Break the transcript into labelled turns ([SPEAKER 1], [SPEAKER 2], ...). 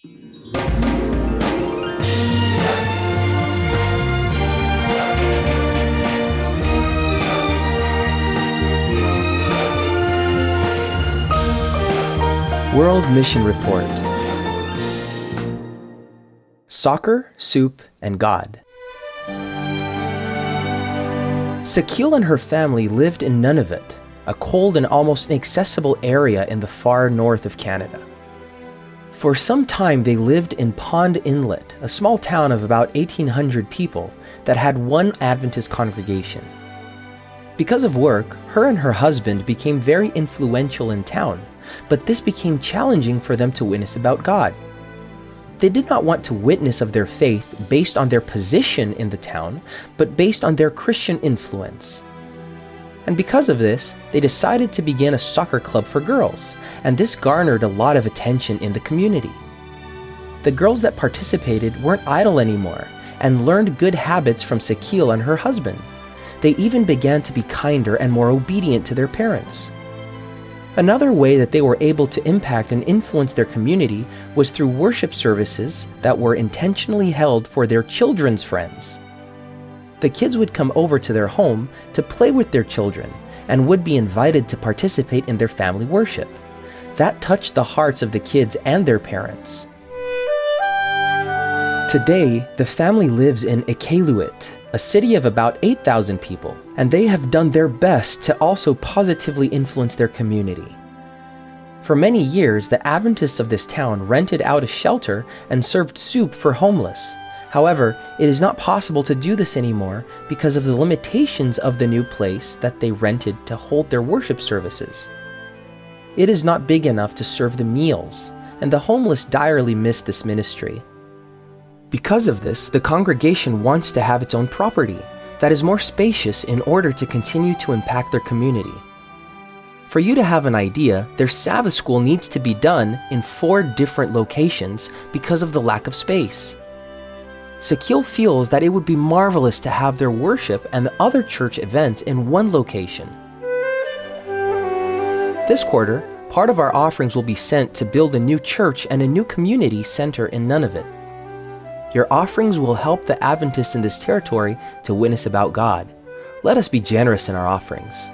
[SPEAKER 1] World Mission Report. Soccer, Soup, and God. Sakil and her family lived in Nunavut, a cold and almost inaccessible area in the far north of Canada. For some time they lived in Pond Inlet, a small town of about 1,800 people that had one Adventist congregation. Because of work, her and her husband became very influential in town, but this became challenging for them to witness about God. They did not want to witness of their faith based on their position in the town, but based on their Christian influence. And because of this, they decided to begin a soccer club for girls, and this garnered a lot of attention in the community. The girls that participated weren't idle anymore, and learned good habits from Sakil and her husband. They even began to be kinder and more obedient to their parents. Another way that they were able to impact and influence their community was through worship services that were intentionally held for their children's friends. The kids would come over to their home to play with their children and would be invited to participate in their family worship. That touched the hearts of the kids and their parents. Today, the family lives in Iqaluit, a city of about 8,000 people, and they have done their best to also positively influence their community. For many years, the Adventists of this town rented out a shelter and served soup for homeless. However, it is not possible to do this anymore because of the limitations of the new place that they rented to hold their worship services. It is not big enough to serve the meals, and the homeless direly miss this ministry. Because of this, the congregation wants to have its own property that is more spacious in order to continue to impact their community. For you to have an idea, their Sabbath school needs to be done in 4 different locations because of the lack of space. Sakil feels that it would be marvelous to have their worship and the other church events in one location. This quarter, part of our offerings will be sent to build a new church and a new community center in Nunavut. Your offerings will help the Adventists in this territory to witness about God. Let us be generous in our offerings.